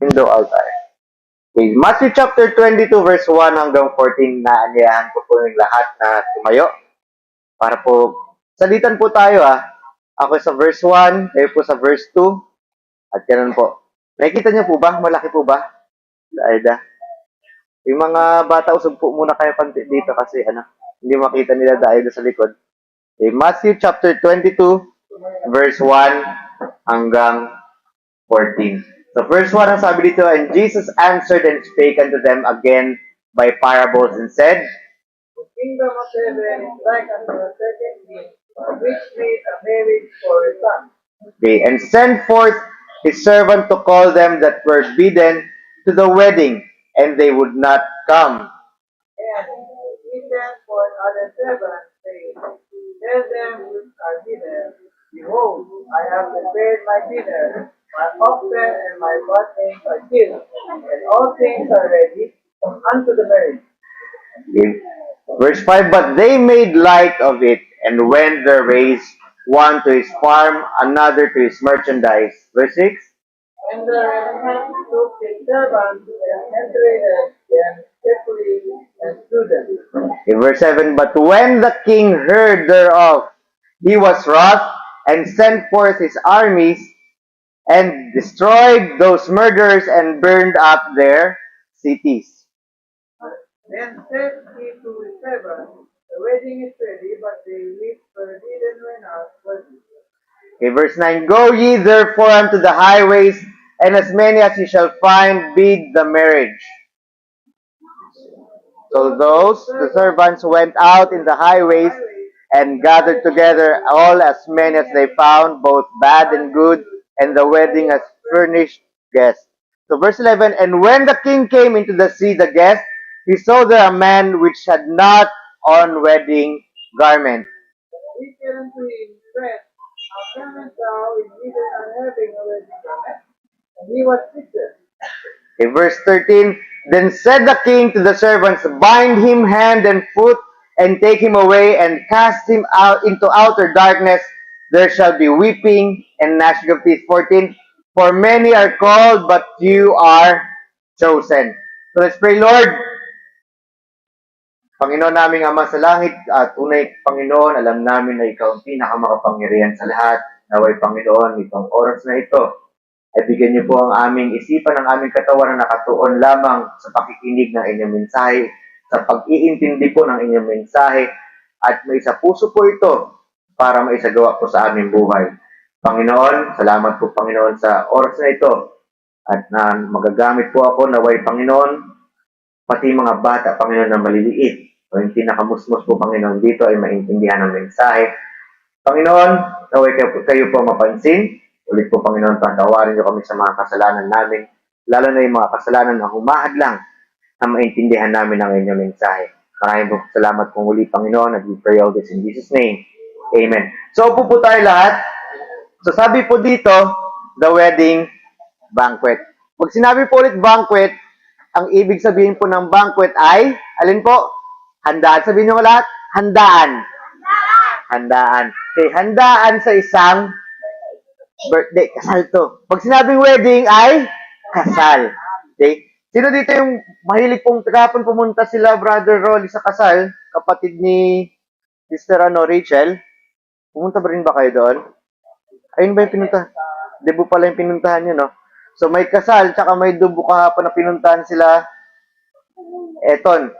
Window altar. Okay, Matthew chapter 22 verse 1 hanggang 14 na anyayahan ko po yung lahat na tumayo para po salitan po tayo Ako sa verse 1, kayo po sa verse 2 at ganun po. Nakikita niyo po ba? Malaki po ba? Aida. Yung mga bata, usog po muna kayo panti dito kasi hindi makita nila dahil sa likod. Okay, Matthew chapter 22 verse 1 hanggang 14. So verse 1 ang sabi dito, and Jesus answered and spake unto them again by parables and said, The kingdom of heaven is like unto a certain king, which made a marriage for a son. okay, and sent forth his servant to call them that were bidden to the wedding, and they would not come. And he sent for other servants, saying, tell them which are bidden, behold, I have prepared my dinner, my oxen and my butlings are killed, and all things are ready unto the marriage. Okay. Verse 5, but they made light of it, and went their ways, one to his farm, another to his merchandise. Verse 6, And the remnant took his servants and entered them carefully and slew them. in verse 7, but when the king heard thereof, he was wroth, and sent forth his armies, and destroyed those murderers, and burned up their cities. Then said he to his servants, the wedding is ready, but they which were bidden were not worthy. Okay, verse 9, go ye therefore unto the highways, and as many as ye shall find, bid the marriage. So those, the servants, went out in the highways, and gathered together all as many as they found, both bad and good, and the wedding as furnished guests. So verse 11, and when the king came into the see the guests, he saw there a man which had not on wedding garment. He said unto him, friend, how comest thou in neither not having a wedding garment? And he was sister. Okay, verse 13, then said the king to the servants, bind him hand and foot, and take him away, and cast him out into outer darkness. There shall be weeping and gnashing of teeth. 14, for many are called, but few are chosen. So let's pray, Lord. Panginoon naming Ama sa langit, at tunay Panginoon, alam namin na Ikaw ang pinakamakapangyarihan sa lahat. Naway Panginoon, itong oras na ito, ay bigyan niyo po ang aming isipan, ang aming katawan na nakatuon lamang sa pakikinig ng inyong mensahe, sa pag-iintindi po ng inyong mensahe, at may sa puso po ito para maisagawa po sa aming buhay. Panginoon, salamat po Panginoon sa oras na ito, at na magagamit po ako naway Panginoon, pati mga bata Panginoon na maliliit, o yung pinakamusmos po Panginoon dito ay maintindihan ng mensahe. Panginoon, naway kayo po mapansin. Ulit po, Panginoon, patawarin niyo kami sa mga kasalanan namin, lalo na yung mga kasalanan na humahadlang na maintindihan namin ang inyong mensahe. Maraming po salamat po muli, Panginoon, and we pray all this in Jesus' name. Amen. So, upo po tayo lahat. So, sabi po dito, the wedding banquet. Pag sinabi po ulit banquet, ang ibig sabihin po ng banquet ay, alin po? Handaan. Sabihin niyo lahat, handaan. Handaan. Okay, handaan sa isang birthday, kasal to. Pag sinabing wedding ay kasal. Okay? Sino dito yung mahilig pong kahapon pumunta sila, Brother Rolly, sa kasal? Kapatid ni Sister Rachel? Pumunta ba rin ba kayo doon? Ayun ba yung pinunta? Debo pala yung pinuntahan nyo, no? So may kasal, tsaka may dubo kahapon na pinuntahan sila Eton.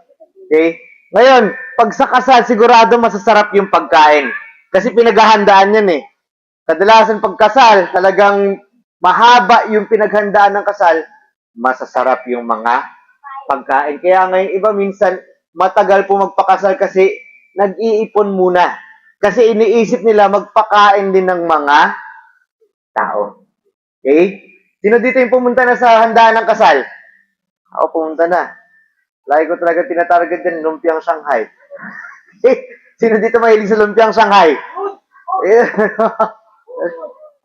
Okay? Ngayon, pag sa kasal, sigurado masasarap yung pagkain. Kasi pinaghahandaan yan eh. Kadalasan pagkasal, talagang mahaba yung pinaghandaan ng kasal, masasarap yung mga pagkain. Kaya ngayon iba minsan matagal po magpakasal kasi nag-iipon muna. Kasi iniisip nila magpakain din ng mga tao. Okay? Sino dito yung pumunta na sa handaan ng kasal? Ako pumunta na. Lagi ko talaga tinatarget din lumpiang Shanghai. Sino dito mahilig sa lumpiang Shanghai?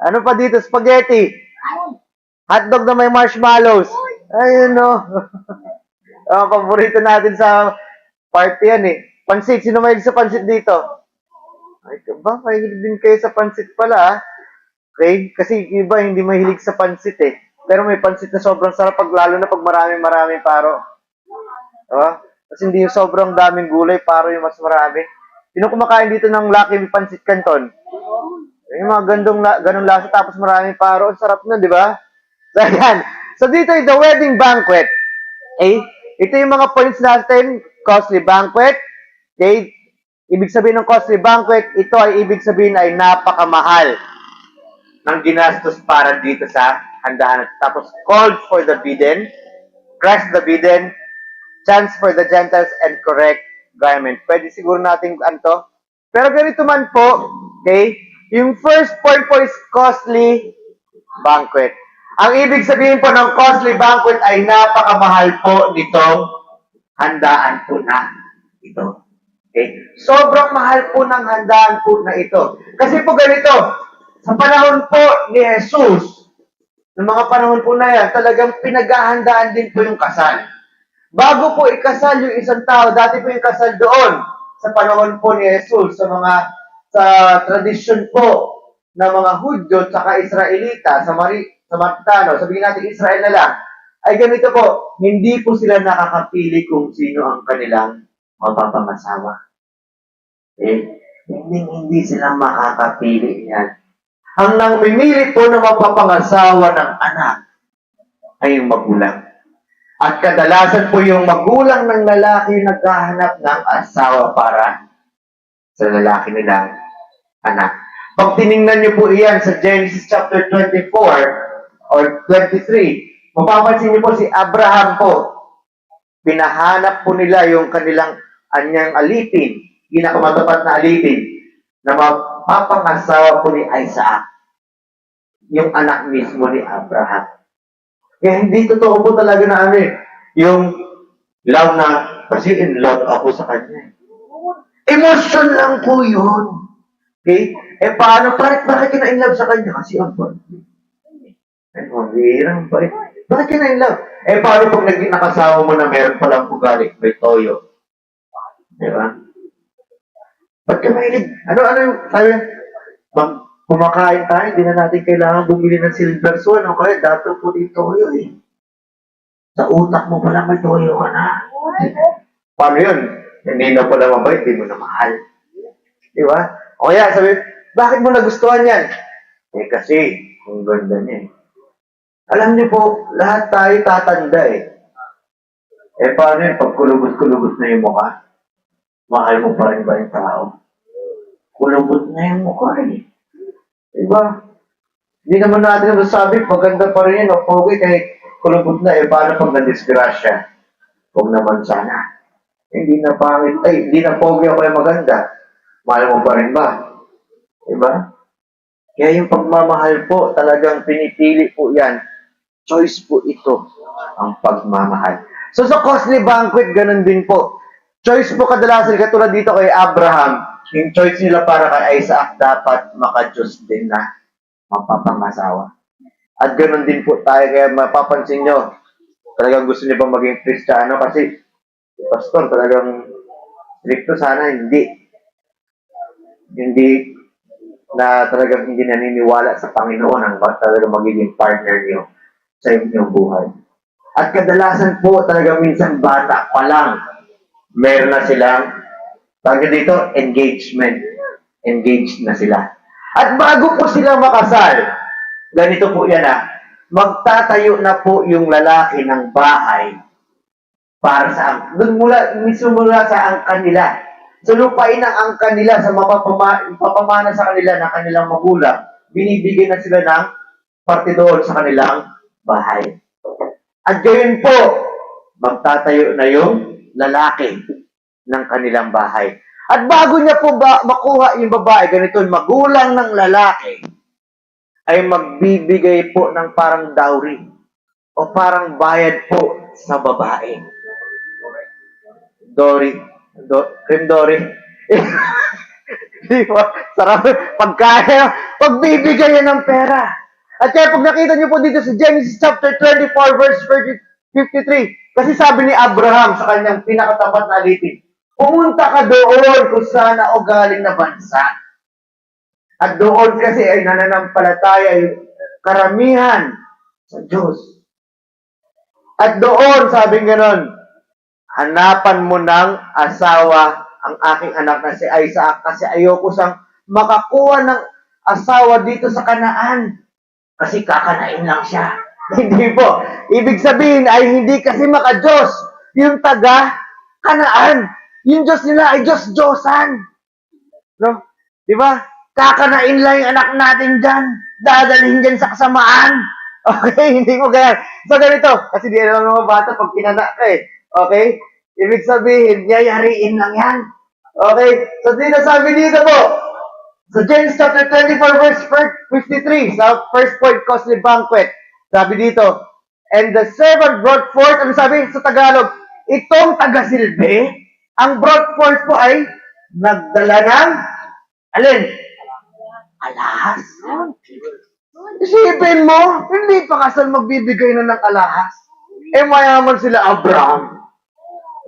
Ano pa dito? Spaghetti. Hotdog na may marshmallows. Ayun, no. Paborito natin sa party yan eh. Pansit. Sino mahilig sa pansit dito? Ay, ba? Mahilig din kayo sa pansit pala, ah. Okay? Kasi iba hindi mahilig sa pansit eh. Pero may pansit na sobrang sarap pag lalo na pag maraming paro. Diba? Kasi hindi yung sobrang daming gulay, paro yung mas marami. Sino kumakain dito ng Lucky Pancit Canton? Yung mga ganong lasa tapos maraming paro. Ang sarap na, di ba? So, ayan. So, dito yung the wedding banquet. Okay? Ito yung mga points natin. Costly banquet. Okay? Ibig sabihin ng costly banquet, ito ay ibig sabihin ay napakamahal ng ginastos para dito sa handaan. Tapos, called for the bidden, Christ the bidden, chance for the Gentiles, and correct garment. Pwede siguro natin anto. Pero ganito man po, okay? Yung first point po is costly banquet. Ang ibig sabihin po ng costly banquet ay napakamahal po nitong handaan po na ito. Okay? Sobrang mahal po ng handaan po na ito. Kasi po ganito, sa panahon po ni Jesus, ng mga panahon po na yan, talagang pinaghahandaan din po yung kasal. Bago po ikasal yung isang tao, dati po yung kasal doon, sa panahon po ni Jesus, sa tradisyon po ng mga Hudyo at saka Israelita, sa Samaritano, sabihin natin Israel na lang, ay ganito po, hindi po sila nakakapili kung sino ang kanilang mapapangasawa. Hindi sila makakapili yan. Ang namimili po na mapapangasawa ng anak ay yung magulang. At kadalasan po yung magulang ng lalaki naghahanap ng asawa para sa lalaki nilang anak. Pag tiningnan niyo po iyan sa Genesis chapter 24 or 23, mapapansin niyo po si Abraham po. Pinahanap po nila yung kanilang anyang alipin, pinakamatapat na alipin, na mapapangasawa po ni Isaac, yung anak mismo ni Abraham. Kaya hindi totoo po talaga na yung love na, kasi in love ako sa kanya. Emotion lang po yun. Okay? Paano? Bakit ka na in love sa kanya? Kasi ang birthday. Mabihirang ba? Bakit ka na in love? Paano pag naging nakasawa mo na meron palang ugali, may toyo? Di ba? Ba't ka mahilig? Ano, sabi, kumakain tayo, hindi na natin kailangan bumili ng silver swan o kaya dato po dito toyo eh. Sa utak mo pala may toyo ka na. Paano yun? Hindi na pala mabait, hindi mo na mahal. Di ba? O kaya sabi, bakit mo nagustuhan yan? Kasi, ang ganda niya eh. Alam niyo po, lahat tayo tatanda eh. Paano yun? Pag kulubot-kulubot na yung mukha, mahal mo pa rin ba yung tao? Kulubot na yung mukha eh. Diba? Hindi naman natin masasabi, maganda pa rin yun, o pogi, kahit kulubot na, paano pag na-disgrasya? Huwag naman sana. Hindi na pangit, hindi na pogi ako yung maganda. Mahal mo pa rin ba? Diba? Kaya yung pagmamahal po, talagang pinipili po yan. Choice po ito, ang pagmamahal. So sa costly banquet, ganun din po. Choice po kadalasan, katulad dito kay Abraham, yung choice nila para kay Isaac, dapat maka-Diyos din na mapapangasawa. At ganun din po tayo, kaya mapapansin nyo, talagang gusto niyo bang maging Kristiyano? Kasi, pastor, talagang stricto sana, hindi na talagang hindi naniniwala sa Panginoon ang talagang magiging partner niyo sa inyong buhay. At kadalasan po talagang minsan bata pa lang, meron na silang tawag dito, engagement. Engaged na sila. At bago po sila makasal, ganito po yan magtatayo na po yung lalaki ng bahay para sa mismo mula sa angkan nila. So lupain ang angkan nila sa mapapamana sa kanila ng kanilang magulang, binibigyan na sila ng parte doon sa kanilang bahay. At gayon po, magtatayo na yung lalaki ng kanilang bahay. At bago niya po makuha yung babae, ganito, magulang ng lalaki ay magbibigay po ng parang dowry o parang bayad po sa babae. Cream Dory. Di ba? Sarap. Pagkaya, pagbibigay yan ng pera. At kaya pag nakita niyo po dito sa Genesis chapter 24 verse 53, kasi sabi ni Abraham sa kanyang pinakatapat na alipin, pumunta ka doon kung saan ako galing na bansa. At doon kasi ay nananampalataya yung karamihan Sa Diyos. At doon, sabi ganon, hanapan mo ng asawa ang aking anak na si Isaac kasi ayoko siyang makakuha ng asawa dito sa Kanaan. Kasi kakanain lang siya. Hindi po. Ibig sabihin ay hindi kasi maka-Diyos. Yung taga Kanaan. Yung Diyos nila ay Diyos-Diyosan. No? Di ba? Kakanain lang yung anak natin dyan. Dadalhin dyan sa kasamaan. Okay? Hindi mo kaya. So, ganito. Kasi di alam ng mga bata pag pinanak ka eh. Okay? Ibig sabihin, yayariin lang yan. Okay? So, dito sabi dito po, sa James chapter 24 verse 53, sa first point, costly banquet, sabi dito, and the servant brought forth, ano sabi sa Tagalog, itong taga-silbi, ang brought forth po ay nagdala ng, alin? Alahas. Isipin mo, hindi pa kasal magbibigay na ng alahas. Eh, mayaman sila Abraham.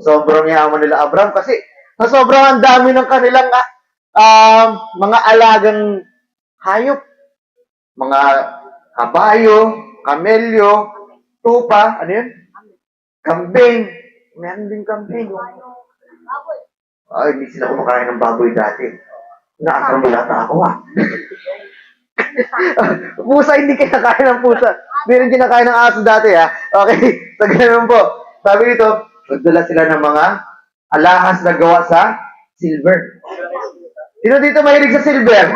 Sobrang yaman nila Abraham kasi sa sobrang ang dami ng kanilang mga alagang hayop. Mga kabayo, kamelyo, tupa, ano yun? Kambing. Meron din kambing. Ay, hindi sila kumakain ng baboy dati. Naasar mo lata ako Pusa, hindi kinakain ng pusa. Hindi rin kinakain ng aso dati Okay, so ganun po. Sabi dito, nagdala sila ng mga alahas na gawa sa silver. Sino dito mahilig sa silver?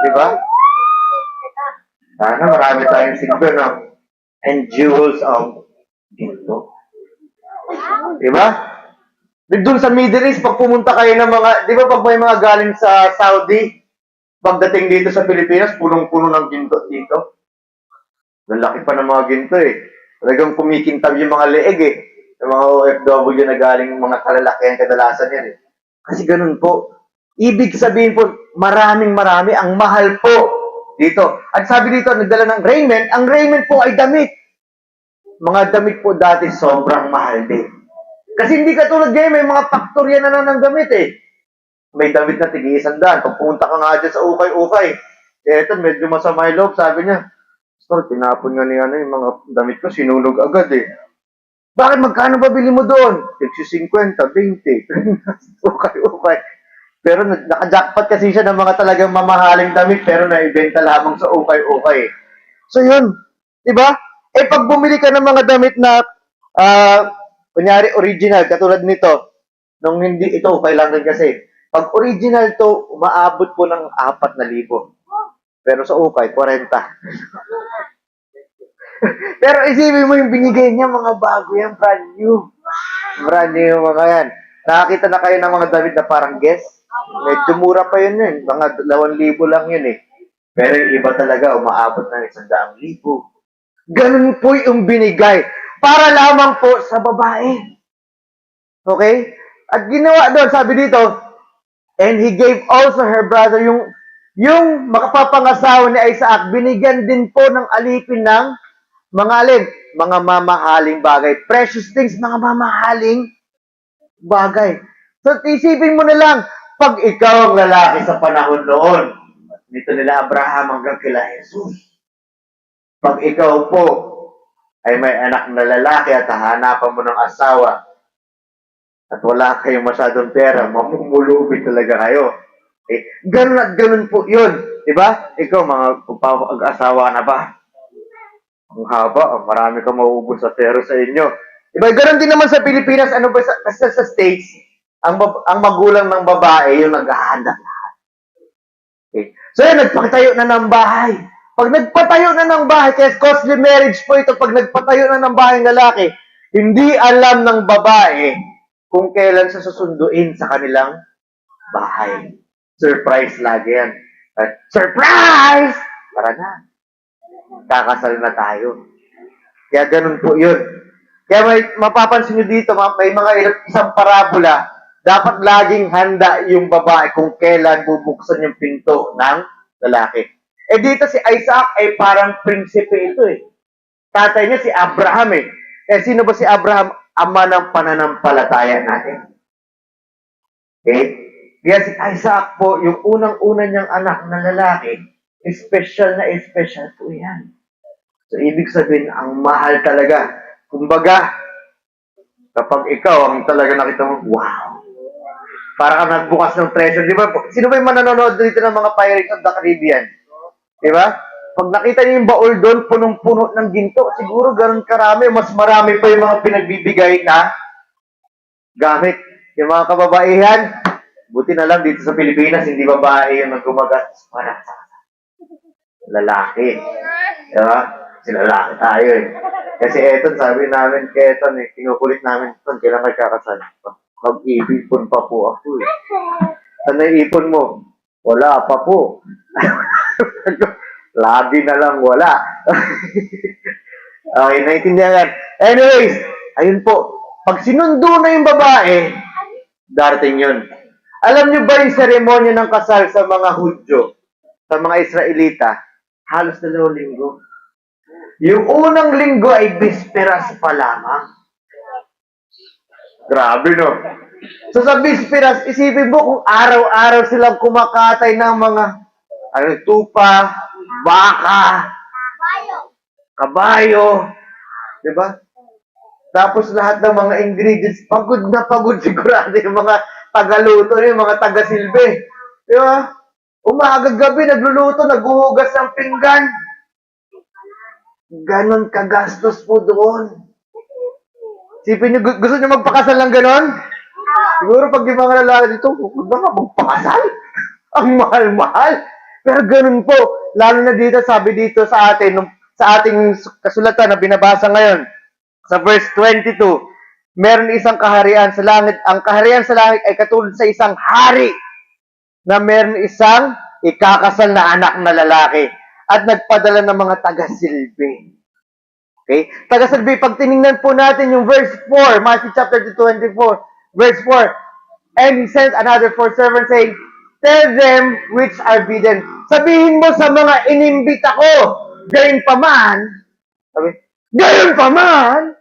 Di ba? Sana marami tayong silver, no? And jewels of ginto. Di ba? Doon sa Middle East, pag pumunta kayo ng mga, di ba pag may mga galing sa Saudi, pagdating dito sa Pilipinas, punong-puno ng ginto dito. Lalaki pa ng mga ginto eh. Talagang kumikintab yung mga leeg eh. Yung mga OFW na galing mga kalalakihan kadalasan yan eh. Kasi ganun po. Ibig sabihin po, maraming-marami ang mahal po dito. At sabi dito, nagdala ng raiment. Ang raiment po ay damit. Mga damit po dati sobrang mahal din. Kasi hindi katulad ngayon, may mga faktorya na ng damit eh. May damit na tig-100. Pag pumunta ka nga dyan sa ukay-ukay, eto, medyo masama yung loob. Sabi niya, Store, tinapon nga ni yung mga damit ko, sinunog agad eh. Bakit magkano ba bili mo doon? 50, 20. Ukay-ukay. Pero naka-jackpot kasi siya ng mga talagang mamahaling damit pero naibenta lamang sa ukay-ukay. So yun, di ba? Eh pag bumili ka ng mga damit na kunyari original, katulad nito, nung hindi ito, ukay lang din kasi. Pag original to, umaabot po ng 4,000. Pero sa ukay, 40. Pero isipin mo yung binigay niya, mga bago yan, brand new. Brand new yung mga yan. Nakakita na kayo ng mga damit na parang guess? Medyo mura pa yun yun. Mga 2,000 lang yun eh. Pero yung iba talaga, umaabot ng 100,000. Ganun po yung binigay. Para lamang po sa babae. Okay? At ginawa doon, sabi dito, and he gave also her brother, yung makapapangasawa ni Isaac, binigyan din po ng alipin ng mga alin, mga mamahaling bagay. Precious things, mga mamahaling bagay. So, isipin mo na lang, pag ikaw ang lalaki sa panahon noon, dito nila Abraham hanggang kila Jesus. Pag ikaw po ay may anak na lalaki at hahanapan mo ng asawa at wala kayong masyadong pera, mamumulubi talaga kayo. Ganun at ganun po yun. Diba? Ikaw, mga pag-asawa na ba? Ang haba, marami kang mauubos sa pera sa inyo. Diba? Ganun din naman sa Pilipinas, ano ba sa States, ang magulang ng babae yung naghahanda lahat. Okay. So yan, nagpatayo na ng bahay. Pag nagpatayo na ng bahay, kaya costly marriage po ito, pag nagpatayo na ng bahay ng lalaki, hindi alam ng babae kung kailan sa susunduin sa kanilang bahay. Surprise lagi yan. Surprise! Tara na. Kakasal na tayo. Kaya ganun po yun. Kaya may mapapansin nyo dito, may mga isang parabola, dapat laging handa yung babae kung kailan bubuksan yung pinto ng lalaki. Eh dito si Isaac ay parang prinsipe ito eh. Tatay niya si Abraham eh. Eh sino ba si Abraham? Ama ng pananampalataya natin. Okay? Kaya si Isaac po, yung unang-una niyang anak na lalaki, special na special po yan. So, ibig sabihin, ang mahal talaga. Kumbaga, kapag ikaw ang talaga nakita mo, wow! Para ka nagbukas ng treasure. Di ba? Sino ba yung manonood dito ng mga Pirates of the Caribbean? Di ba? Pag nakita niyo yung baul doon, punong-puno ng ginto, siguro ganun karami, mas marami pa yung mga pinagbibigay na gamit. Yung mga kababaihan, buti na lang dito sa Pilipinas, hindi babae yung naggumagastos para sa lalaki. Di ba? Kasi lalaki tayo eh. Kasi eton, sabi namin kay eton eh, kinukulit namin, eton, kailan magkakasal? Mag-iipon pa po ako eh. Ano yung ipon mo? Wala pa po. Labi na lang wala. Okay, naintindihan yan. Anyways, ayun po. Pag sinundo na yung babae, darating yun. Alam niyo ba yung seremonya ng kasal sa mga Hudyo, sa mga Israelita? Halos 2 linggo. Yung unang linggo ay bisperas pa lamang. Grabe, no? So sa bisperas, isipin mo kung araw-araw silang kumakatay ng mga tupa, baka, kabayo, di ba? Tapos lahat ng mga ingredients, pagod na pagod sigurado yung mga tagaluto, yung mga taga-silbi. Di ba? Umaga gabi, nagluluto, naghuhugas ng pinggan. Ganon kagastos po doon. Sipin nyo, gusto nyo magpakasal ng ganon? Siguro pag yung mga lalaki dito, huwag na nga magpakasal. Ang mahal-mahal. Pero ganun po, lalo na dito, sabi dito sa atin, sa ating kasulatan na binabasa ngayon, sa verse 22, meron isang kaharian sa langit. Ang kaharian sa langit ay katulad sa isang hari na meron isang ikakasal na anak na lalaki at nagpadala ng mga taga-silbi. Okay? Taga-silbi, pag tinignan po natin yung verse 4, Matthew chapter 24, verse 4, and he sent another 4 servants saying, tell them which are bidden. Sabihin mo sa mga inimbita ko, gayon pa man, gayon pa man,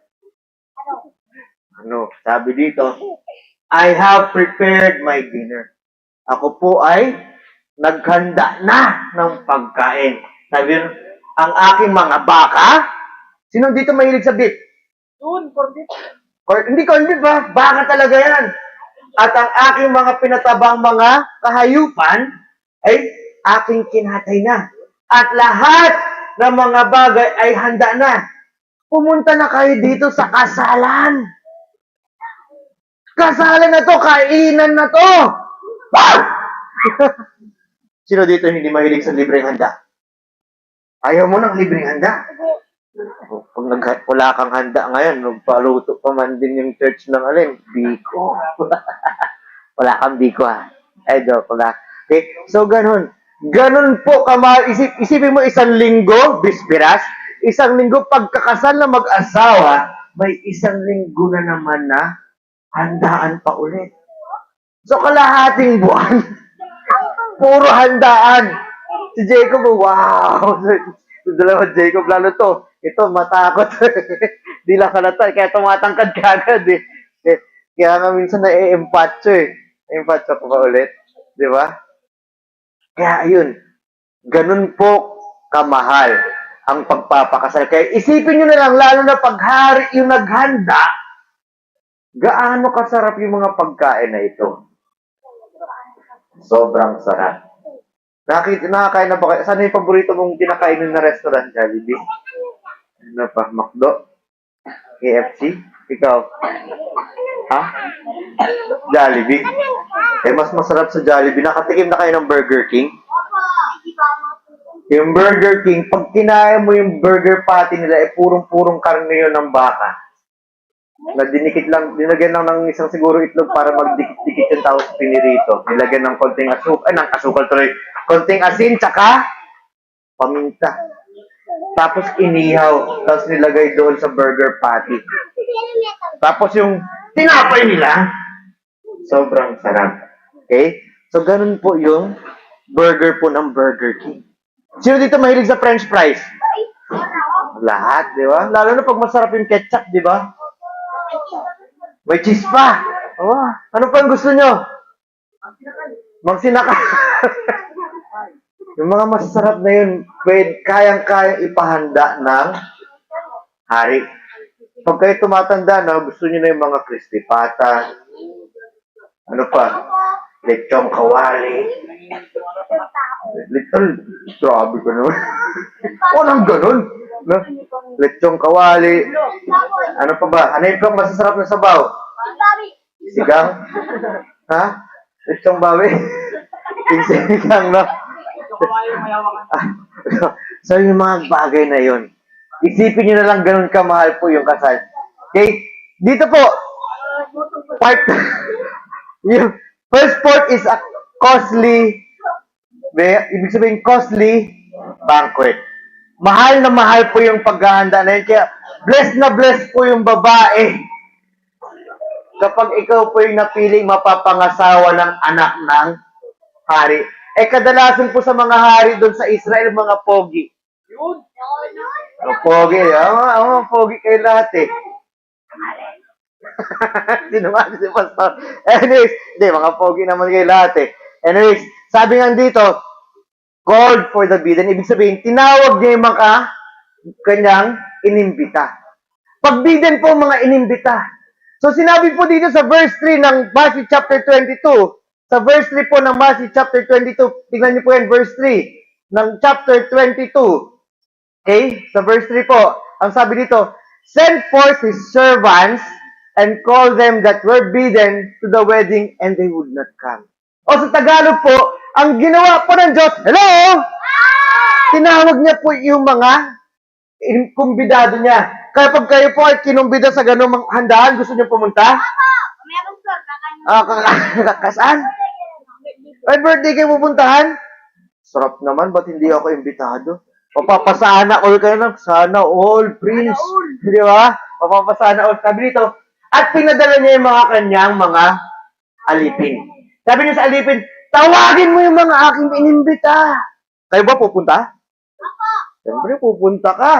sabi dito, I have prepared my dinner. Ako po ay naghanda na ng pagkain. Sabi yun, ang aking mga baka, sino dito mahilig sa beef? Hindi corned beef ba? Baka talaga yan. At ang aking mga pinatabang mga kahayupan ay aking kinatay na. At lahat ng mga bagay ay handa na. Pumunta na kayo dito sa kasalan. Kasalan na to, kainan na to. Sino dito hindi mahilig sa libreng handa? Ayaw mo ng libreng handa? Pag wala kang handa ngayon, magpaluto pa man din yung church ng biko. Wala kang biko ha. Ay, joke lang. Okay? So, ganun. Ganun po, isipin mo isang linggo, bisperas, isang linggo pagkakasal na mag-asawa, may isang linggo na naman na handaan pa ulit. So, kalahating buwan, puro handaan. Si Jacob, wow! Si dalawa Jacob, lalo to. Ito, matakot. Di lang halata, kaya tumatangkad ka agad eh. Kaya nga minsan na-empatcho eh. Empatcho ko pa ulit. Di ba? Kaya ayun, ganun po kamahal ang pagpapakasal. Kaya isipin nyo na lang, lalo na paghari yung naghanda, gaano kasarap yung mga pagkain na ito. Sobrang sarap. Nakakain na ba kayo? Saan yung paborito mong kinakainin na restaurant, Jollibee? Ano pa? McDo? KFC? Ikaw? Ha? Jollibee? Eh, mas masarap sa Jollibee. Nakatikim na kayo ng Burger King? Yung Burger King, pag kinaya mo yung burger patty nila, purong-purong karne yun ng baka. Na dinikit lang, nilagyan lang ng isang siguro itlog para magdikit-dikit yung tapos pinirito. Nilagyan ng konting asukal tuloy. Konting asin, tsaka paminta. Tapos inihaw. Tapos nilagay doon sa burger patty. Tapos yung tinapay nila, sobrang sarap. Okay? So, ganun po yung burger po ng Burger King. Sino dito mahilig sa French fries? Lahat, di ba? Lalo na pag masarap yung ketchup, di ba? May cheese pa. Oh, ano pa ang gusto nyo? Magsinaka. Yung mga masasarap na yun, kayang-kayang ipahanda ng hari. Pag kayo tumatanda na, gusto niyo na yung mga crispy pata, ano pa, lechong kawali. Little, grabe ko naman. Walang ganun. No? Lechong kawali. Ano pa ba? Ano yung pang masasarap na sabaw? Sigang? Ha? Lechong bawi? Sigang, no? So, yung mga bagay na yun, isipin nyo na lang ganun kamahal po yung kasal. Okay? Dito po, part, yung first part is a costly, ibig sabihin costly banquet. Mahal na mahal po yung paghahanda na yun. Kaya, blessed po yung babae kapag ikaw po yung napiling mapapangasawa ng anak ng hari. Kadalasan po sa mga hari doon sa Israel, mga pogi. Pogi. Pogi kayo lahat eh. Sinungaling si Pastor. Anyways, hindi, mga pogi naman kayo lahat eh. Anyways, sabi nga dito, called for the bidden. Ibig sabihin, tinawag niya yung mga kanyang inimbita. Pag bidden po, mga inimbita. So, sinabi po dito sa verse 3 ng Matthew chapter 22, sa verse 3 po ng Matthew chapter 22, tingnan niyo po yan, verse 3 ng chapter 22. Okay? Sa verse 3 po, ang sabi dito, send forth his servants and call them that were bidden to the wedding and they would not come. O sa Tagalog po, ang ginawa po ng Diyos, hello! Tinawag niya po yung mga kumbidado niya. Kaya pag kayo po ay kinumbida sa ganung handaan, gusto niyo pumunta? Meron sir, Kasaan? Ay, birthday kayo pupuntahan? Sarap naman, ba't hindi ako imbitado? Papapasana all kayo na, sana all, prince. Di ba? Papapasana all. Sabi dito, at pinadala niya yung mga kanyang mga alipin. Sabi niya sa alipin, tawagin mo yung mga aking inimbita. Kayo ba pupunta? Siyempre, pupunta ka.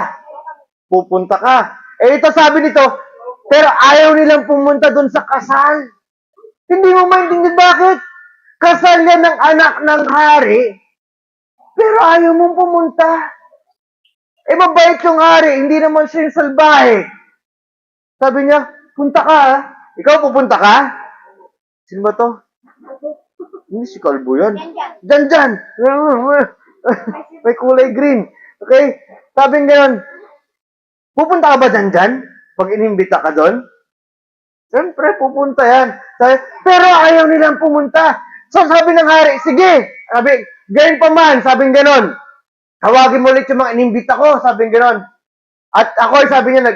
Pupunta ka. Ito sabi nito, pero ayaw nilang pumunta doon sa kasal. Hindi mo maintindihan bakit? Kasal yan ng anak ng hari, pero ayaw mong pumunta. Mabait yung hari, hindi naman siya yung salbahe. Sabi niya, punta ka ha. Ikaw pupunta ka? Sino ba to? Hindi si Kalbo yan. Dyan. May kulay green. Okay? Sabi nga gano'n, pupunta ka ba dyan? Pag inimbita ka doon? Siyempre, pupunta yan. Pero ayaw nilang pumunta. So, sabi ng hari, sige. Sabi, gayon pa man, sabi gano'n. Tawagin mo ulit yung mga inimbita ko, sabi gano'n. At ako, sabi niya,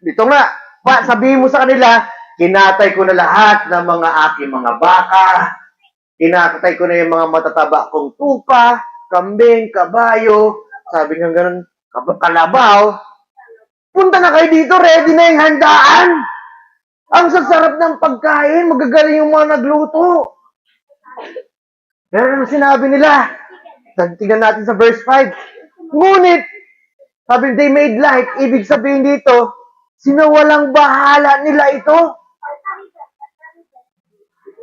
dito nga, sabihin mo sa kanila, kinatay ko na lahat ng mga aking mga baka, kinatay ko na yung mga matataba kong tupa, kambing, kabayo, sabi niya gano'n, kalabaw. Punta na kayo dito, ready na yung handaan. Ang sasarap ng pagkain, magagaling yung mga nagluto. Pero ano sinabi nila? Tingnan natin sa verse 5. Ngunit, sabi, they made light. Ibig sabihin dito, sinawalang bahala nila ito.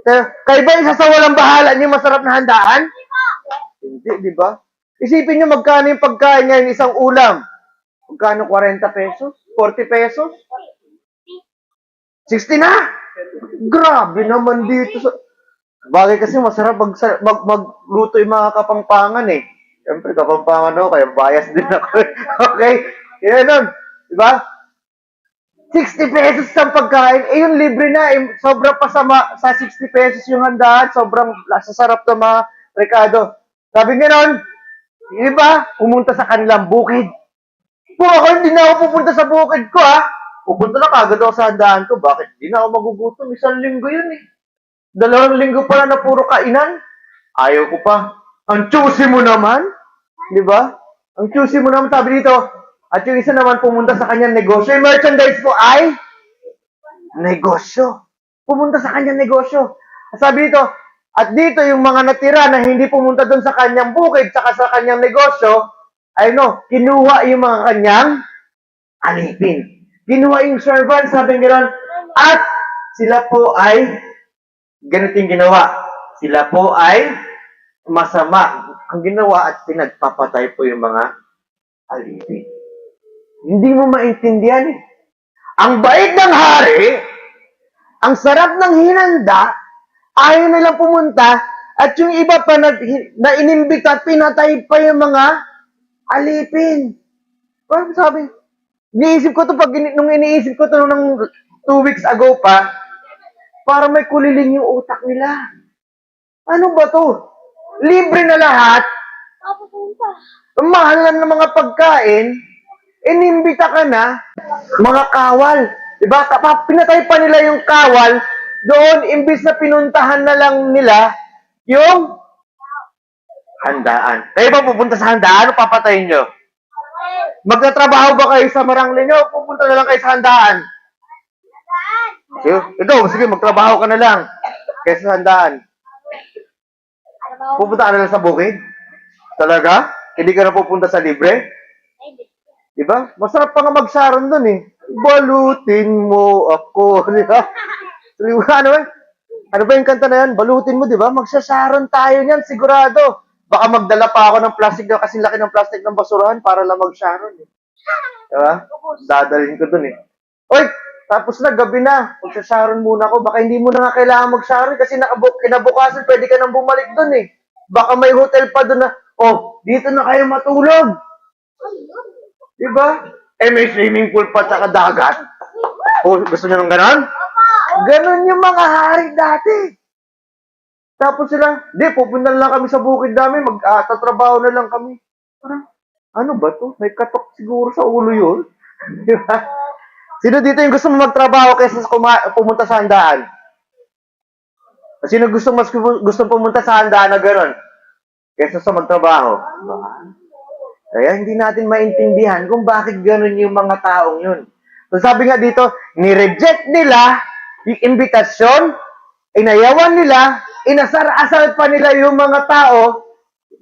Kayo ba isa sa walang bahala niyo masarap na handaan? Hindi, di ba? Isipin niyo magkano yung pagkain ngayon, isang ulam. Magkano? 40 pesos? 40 pesos? 60 na? Grabe naman dito. Bagay kasi masarap magluto yung mga kapangpangan eh. Siyempre, kapangpangan ako, kaya bias din ako. Okay? Yan nun. Diba? 60 pesos ang pagkain. Yung libre na. Sobra pa sa 60 pesos yung handaan. Sobrang sasarap na mga rekado. Sabi nga nun, diba? Pumunta sa kanilang bukid. Kung ako hindi na ako pupunta sa bukid ko, ha? Pupunta na kagad ako sa handaan ko. Bakit? Hindi na ako magugutom. 1 linggo yun eh. 2 linggo pala na puro kainan. Ayaw ko pa. Ang choosy mo naman. Di ba? Ang choosy mo naman, sabi dito. At yung isa naman pumunta sa kanyang negosyo. Yung merchandise mo ay negosyo. Pumunta sa kanyang negosyo. Sabi dito, at dito yung mga natira na hindi pumunta doon sa kanyang bukid saka sa kanyang negosyo, ay kinuha yung mga kanyang alipin. Kinuha yung servant, sabi nga at sila po ay ganito yung ginawa. Sila po ay masama. ang ginawa at pinagpapatay po yung mga alipin. Hindi mo maintindihan eh. Ang bait ng hari, ang sarap ng hinanda, ayaw nilang pumunta, at yung iba pa na inimbita at pinatay pa yung mga alipin. Well, sabi, iniisip ko to nung iniisip ko to nung 2 weeks ago pa, para may kuliling yung utak nila. Ano ba to? Libre na lahat, ang mahal lang ng mga pagkain, inimbita ka na, mga kawal. Diba? Pinatay pa nila yung kawal, doon, imbis na pinuntahan na lang nila, yung handaan. Kayo ba pupunta sa handaan o papatayin nyo? Magtatrabaho ba kayo sa Maranglen nyo? Pupunta na lang kayo sa handaan. Sige, magtrabaho ka na lang. Kaysa sa handaan. Pupunta ka na lang sa bukid? Talaga? Hindi ka na pupunta sa libre? Diba? Masarap pa nga mag-sharon dun eh. Balutin mo ako. Diba? Ano ba yung kanta na yan? Balutin mo, di ba? Magsasharon tayo niyan, sigurado. Baka magdala pa ako ng plastic na kasing laki ng plastic ng basurahan para lang mag-sharon. Eh. Diba? Dadalhin ko dun eh. Oy! Tapos na, gabi na. Magsasharon muna ako. Baka hindi mo na nga kailangan mag-sharon kasi kinabukasan pwede ka nang bumalik dun eh. Baka may hotel pa dun na, oh, dito na kayo matulog. Diba? Eh, may swimming pool pa at dagat. Oh, gusto niyo ng ganon? Ganon yung mga hari dati. Tapos sila, pupunta na lang kami sa bukid namin, magtatrabaho na lang kami. Parang, ano ba to? May katok siguro sa ulo yun. Diba? Sino dito yung gusto mo magtrabaho kaysa pumunta sa handaan? Sino gusto pumunta sa handaan na ganon? Kaysa sa magtrabaho? Kaya hindi natin maintindihan kung bakit ganon yung mga taong yun. So sabi nga dito, ni-reject nila yung imbitasyon, inayawan nila, inasar-asar pa nila yung mga tao,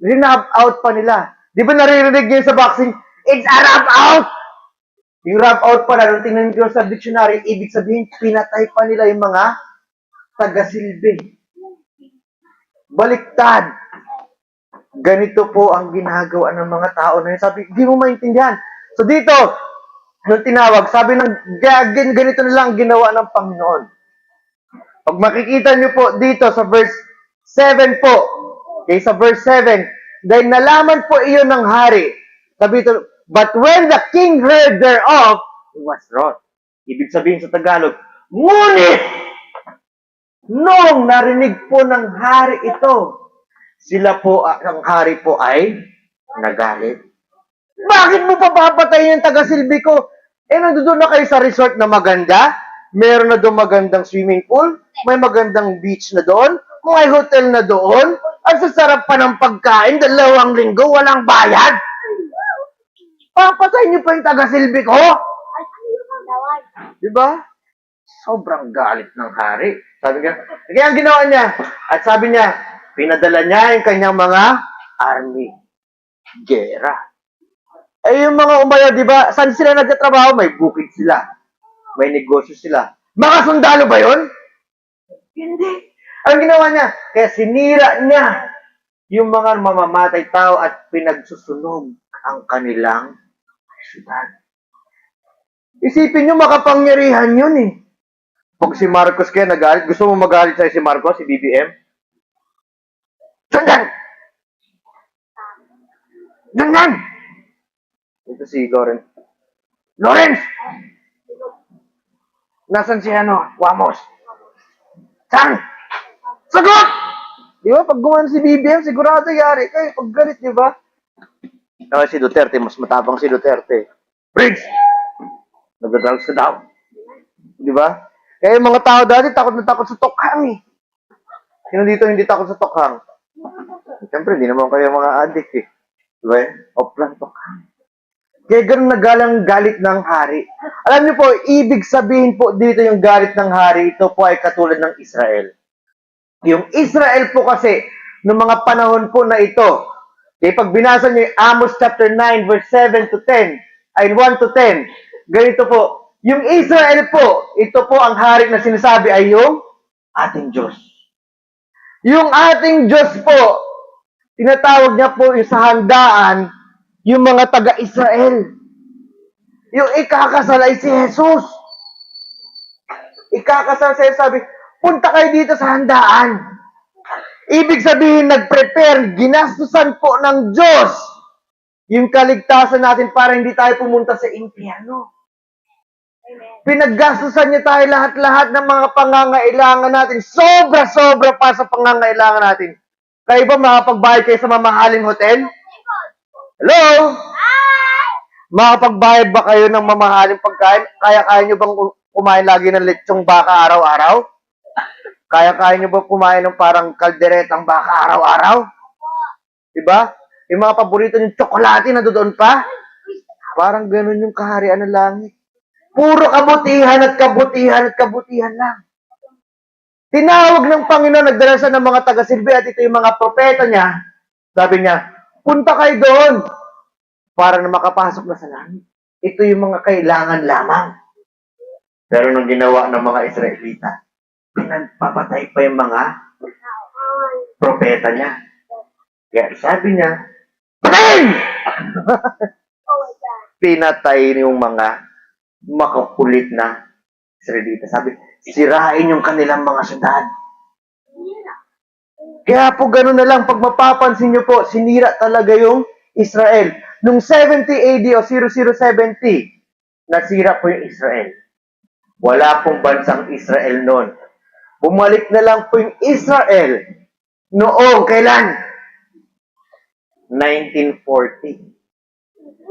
rinab out pa nila. Di ba naririnig niyo sa boxing, it's a rub out! Yung rub out pa na, nung tingnan ko sa dictionary, ibig sabihin, pinatay pa nila yung mga taga-silbi. Baliktad. Ganito po ang ginagawa ng mga tao na yun. Sabi, di mo maintindihan. So dito, nung tinawag, sabi ng ganito na lang ginawa ng Panginoon. Pag makikita nyo po dito sa verse 7 po, okay, sa verse 7, dahil nalaman po iyon ng hari, sabi ito, but when the king heard thereof, he was wroth. Ibig sabihin sa Tagalog, ngunit, nung narinig po ng hari ito, sila po, ang hari po ay nagalit. Bakit mo pa papatayin yung taga-silbi ko? Nandoon na kayo sa resort na maganda, meron na doon magandang swimming pool, may magandang beach na doon, may hotel na doon, ang sasarap pa ng pagkain, 2 linggo, walang bayad. Papatayin niyo pa yung taga-silbi ko? Diba? Sobrang galit ng hari. Sabi niya, kaya ang ginawa niya, at sabi niya, pinadala niya yung kanyang mga army. Gera. Yung mga umaya, di ba? Saan sila nagtatrabaho? May bukid sila. May negosyo sila. Mga sundalo ba yun? Hindi. Ang ginawa niya, kaya sinira niya yung mga mamamatay tao at pinagsusunog ang kanilang syudad. Isipin niyo, makapangyarihan yun eh. Pag si Marcos kaya nagalit, gusto mo magalit sa'yo si Marcos, si BBM? Sandan! Sandan! Ito si Lawrence. Lawrence! Nasaan si Wamos? Saan? Sagot! Di ba? Pag gumano si BBM, sigurado yari kayo. Pag galit, di ba? Si Duterte, mas matapang si Duterte. Briggs! Nagdadrugs ka daw. Di ba? Kaya yung mga tao dati, takot na takot sa tokhang eh. Sino dito hindi takot sa tokhang? Siyempre, hindi naman kayo mga addict eh. Diba? Oplan tokhang. Kaya ganun nagalang galit ng hari. Alam niyo po, ibig sabihin po dito yung galit ng hari, ito po ay katulad ng Israel. Yung Israel po kasi, noong mga panahon po na ito, kaya pag binasa niyo yung Amos chapter 9, verse 7 to 10, ay 1 to 10, ganito po, yung Israel po, ito po ang hari na sinasabi ay yung ating Diyos. Yung ating Diyos po, Tinatawag niya po yung sa handaan, yung mga taga-Israel. Yung ikakasal ay si Jesus. Ikakasal sa sabi, punta kayo dito sa handaan. Ibig sabihin, nag-prepare, ginastusan po ng Diyos yung kaligtasan natin para hindi tayo pumunta sa impyerno. Pinaggastusan niya tayo lahat-lahat ng mga pangangailangan natin. Sobra-sobra pa sa pangangailangan natin. Kayo ba makapagbayad kayo sa mamahaling hotel? Hello? Makapagbayad ba kayo ng mamahaling pagkain? Kaya nyo bang kumain lagi ng lechong baka araw-araw? Kaya nyo ba kumain ng parang kalderetang baka araw-araw? Diba? Yung mga paborito yung tsokolate na doon pa? Parang ganun yung kaharian ng langit. Puro kabutihan at kabutihan at kabutihan lang. Tinawag ng Panginoon, nagdala siya ng mga taga-silbi at ito yung mga propeta niya. Sabi niya, punta kayo doon para na makapasok na sa langit. Ito yung mga kailangan lamang. Pero nung ginawa ng mga Israelita, pinagpapatay pa yung mga propeta niya. Kaya sabi niya, patayin! Pinatay yung mga makakulit na Israelita. Sabi, sirain yung kanilang mga syudad. Kaya po gano'n na lang, pag mapapansin nyo po, sinira talaga yung Israel. Nung 70 AD o 0070, nasira po yung Israel. Wala pong bansang Israel noon. Bumalik na lang po yung Israel noong kailan? 1940.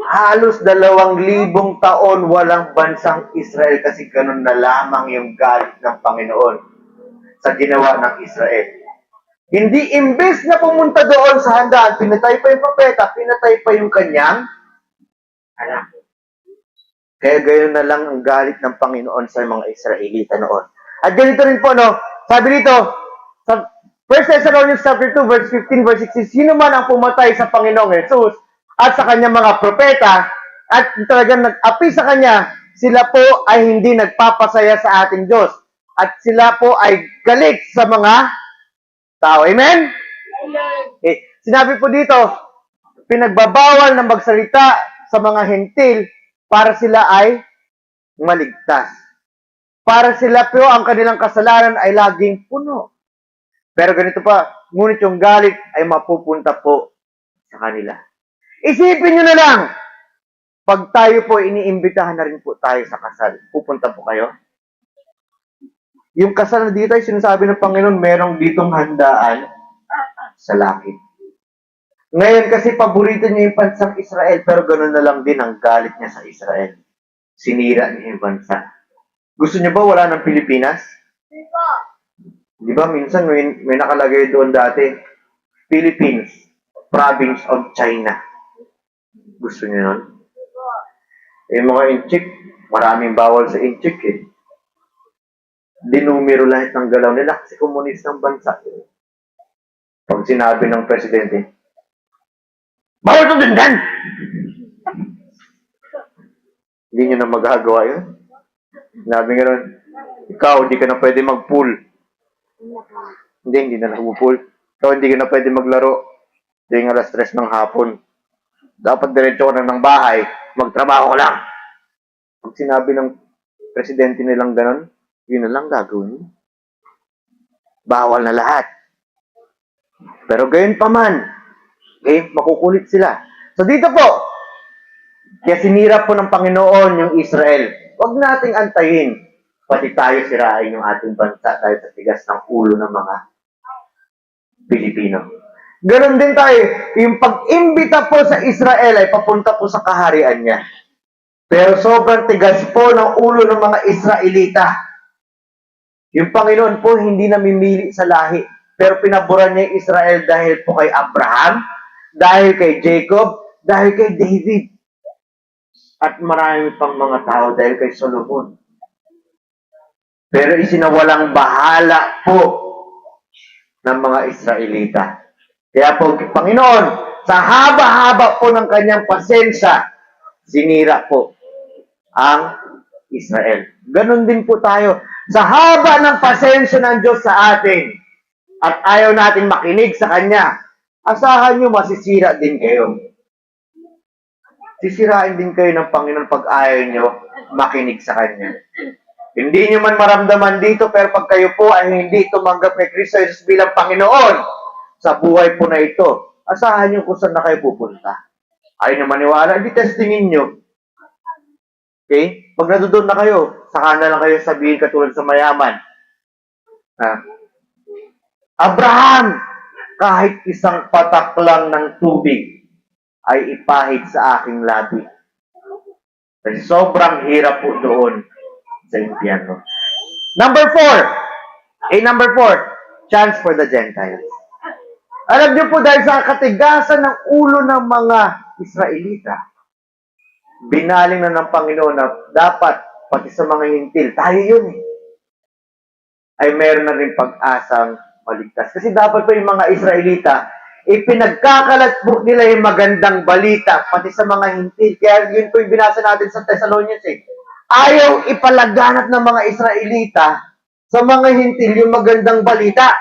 Halos 2,000 taon walang bansang Israel kasi ganun na lamang yung galit ng Panginoon sa ginawa ng Israel. Hindi imbes na pumunta doon sa handaan, pinatay pa yung propeta, pinatay pa yung kanyang anak. Kaya gayon na lang ang galit ng Panginoon sa mga Israelita noon. At ganito rin po, no? Sabi dito, sa 1 Thessalonians chapter 2, verse 15, verse 16, sino man ang pumatay sa Panginoong Jesus at sa kanyang mga propeta at talagang nag-api sa kanya, sila po ay hindi nagpapasaya sa ating Diyos. At sila po ay galit sa mga tao. Amen? Okay. Sinabi po dito, pinagbabawal na magsalita sa mga hentil para sila ay maligtas. Para sila po ang kanilang kasalanan ay laging puno. Pero ganito pa, ngunit yung galit ay mapupunta po sa kanila. Isipin nyo na lang, pag tayo po iniimbitahan na rin po tayo sa kasal, pupunta po kayo? Yung kasal na dito ay sinasabi ng Panginoon, merong ditong handaan sa langit. Ngayon kasi paborito niya yung bansang Israel, pero ganoon na lang din ang galit niya sa Israel. Sinira niya yung bansa. Gusto niyo ba wala ng Pilipinas? Di ba minsan may nakalagay doon dati, Philippines, province of China. Gusto niyo nun? Yung mga inchik, maraming bawal sa inchik eh. Dinumero lahat ng galaw nila kasi komunist ng bansa. Pag sinabi ng presidente, bawal ito dindan! Hindi nyo na magagawa yun. Sinabi nga nun, ikaw, hindi ka na pwede mag-pool. Hindi na nag-pool. Ikaw, hindi ka na pwede maglaro. Hindi alas 3 ng hapon. Dapat diretso ka na ng bahay, magtrabaho ka lang. Pag sinabi ng presidente nilang ganon, yun na lang gagawin. Bawal na lahat. Pero gayon pa man, makukulit sila. So dito po, kaya sinira po ng Panginoon yung Israel. Huwag nating antayin, pati tayo sirain yung ating bansa dahil sa tigas ng ulo ng mga Pilipino. Ganon din tayo, yung pag-imbita po sa Israel ay papunta po sa kaharian niya. Pero sobrang tigas po ng ulo ng mga Israelita. Yung Panginoon po hindi namimili sa lahi, pero pinaboran niya yung Israel dahil po kay Abraham, dahil kay Jacob, dahil kay David. At marami pang mga tao dahil kay Solomon. Pero isinawalang bahala po ng mga Israelita. Kaya po, Panginoon, sa haba-haba po ng kanyang pasensya, sinira po ang Israel. Ganon din po tayo. Sa haba ng pasensya ng Diyos sa atin, at ayaw natin makinig sa Kanya, asahan nyo masisira din kayo. Sisirain din kayo ng Panginoon pag ayaw nyo makinig sa Kanya. Hindi nyo man maramdaman dito, pero pag kayo po ay hindi tumanggap kay Kristo Jesus bilang Panginoon sa buhay po na ito, asahan nyo kung saan na kayo pupunta. Ayaw nyo maniwala, hindi testingin nyo. Okay? Pag natutunan na kayo, saka na lang kayo sabihin katulad sa mayaman. Abraham, kahit isang patak lang ng tubig ay ipahid sa aking labi. Kasi sobrang hirap po doon sa impyerno. Number 4, chance for the Gentiles. Alam niyo po, dahil sa katigasan ng ulo ng mga Israelita, binaling na ng Panginoon na dapat, pati sa mga hintil, tayo yun ay meron na rin pag-asang maligtas. Kasi dapat po yung mga Israelita, ipinagkakalat po nila yung magandang balita, pati sa mga hintil. Kaya yun po yung binasa natin sa Thessalonians Ayaw ipalaganap ng mga Israelita sa mga hintil yung magandang balita.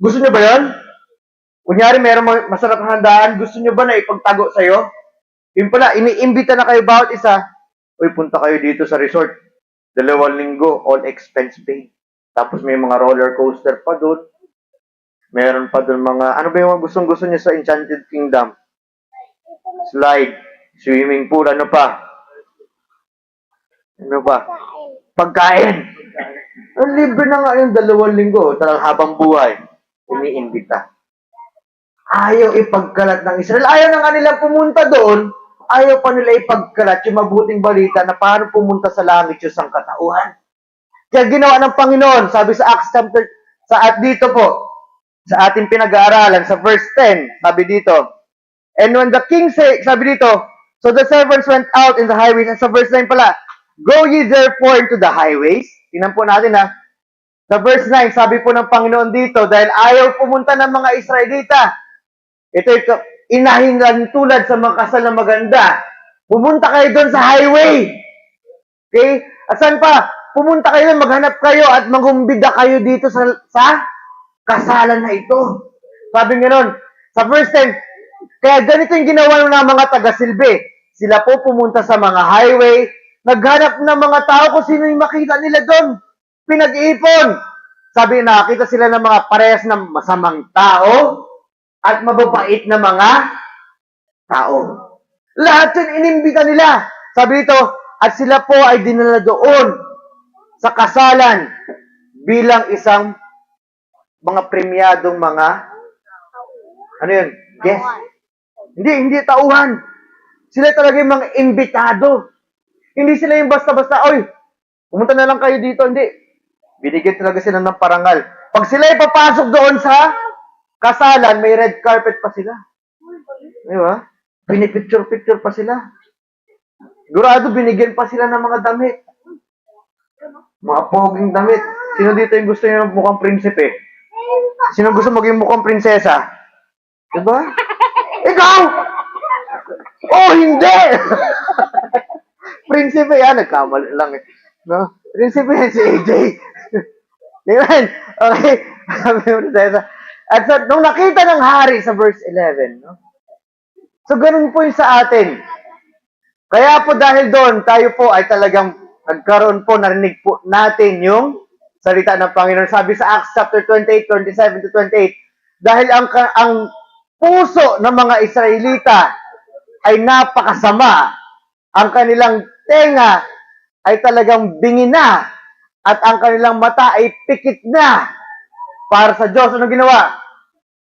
Gusto nyo ba yun? Kunyari, meron masarap na handaan, gusto nyo ba na ipagtago sa'yo? Yun pala, iniimbita na kayo bawat isa. Uy, punta kayo dito sa resort. 2 linggo, all expense paid. Tapos may mga roller coaster pa doon. Meron pa doon mga, ano ba yung gustong-gusto niyo sa Enchanted Kingdom? Slide, swimming pool, ano pa? Ano ba? Pagkain. Ang libre na nga yung 2 linggo, talagang habang buhay. Iniimbita. Ayaw ipagkalat ng Israel. Ayaw na nga nilang pumunta doon. Ayaw pa nila ipagkalat yung mabuting balita na paano pumunta sa langit yung sangkatauhan. Kaya ginawa ng Panginoon, sabi sa Acts chapter, at dito po, sa ating pinag-aaralan, sa verse 10, sabi dito, and when the king sabi dito, so the servants went out in the highways, and sa verse 9 pala, go ye therefore into the highways. Tingnan po natin sa verse 9, sabi po ng Panginoon dito, dahil ayaw pumunta ng mga Israelita, ito inahin lang tulad sa mga kasal na maganda, pumunta kayo doon sa highway. Okay? At saan pa? Pumunta kayo, maghanap kayo at maghumbida kayo dito sa kasalan na ito. Sabi nga nun, sa verse 10, kaya ganito yung ginawa ng mga taga-silbi. Sila po pumunta sa mga highway, naghanap ng mga tao kung sino yung makita nila doon. Pinag-iipon. Sabi, nakakita sila ng mga parehas na masamang tao at mababait na mga tao. Lahat yun inimbita nila. Sabi dito, at sila po ay dinala doon sa kasalan bilang isang mga premyadong mga ano yun? Yes. Hindi tauhan. Sila talaga yung mga imbitado. Hindi sila yung basta-basta, oy, pumunta na lang kayo dito. Hindi. Binigyan talaga sila ng parangal. Pag sila ipapasok doon sa kasalan, may red carpet pa sila. Di ba? Pinipicture-picture pa sila. Sigurado, binigyan pa sila ng mga damit. Mga poging damit. Sino dito yung gusto nyo mukhang prinsipe? Sino gusto maging mukhang prinsesa? Diba? Ikaw! Oh, hindi! Prinsipe yan. Nagkamali lang No? Prinsipe yan si AJ. Diba? Okay. Prinsesa. At nung nakita ng hari sa verse 11, no? So, ganun po yung sa atin. Kaya po dahil doon, tayo po ay talagang nagkaroon po, narinig po natin yung salita ng Panginoon. Sabi sa Acts chapter 28, 27 to 28, dahil ang puso ng mga Israelita ay napakasama, ang kanilang tenga ay talagang bingi na, at ang kanilang mata ay pikit na para sa Diyos. Ano ginawa?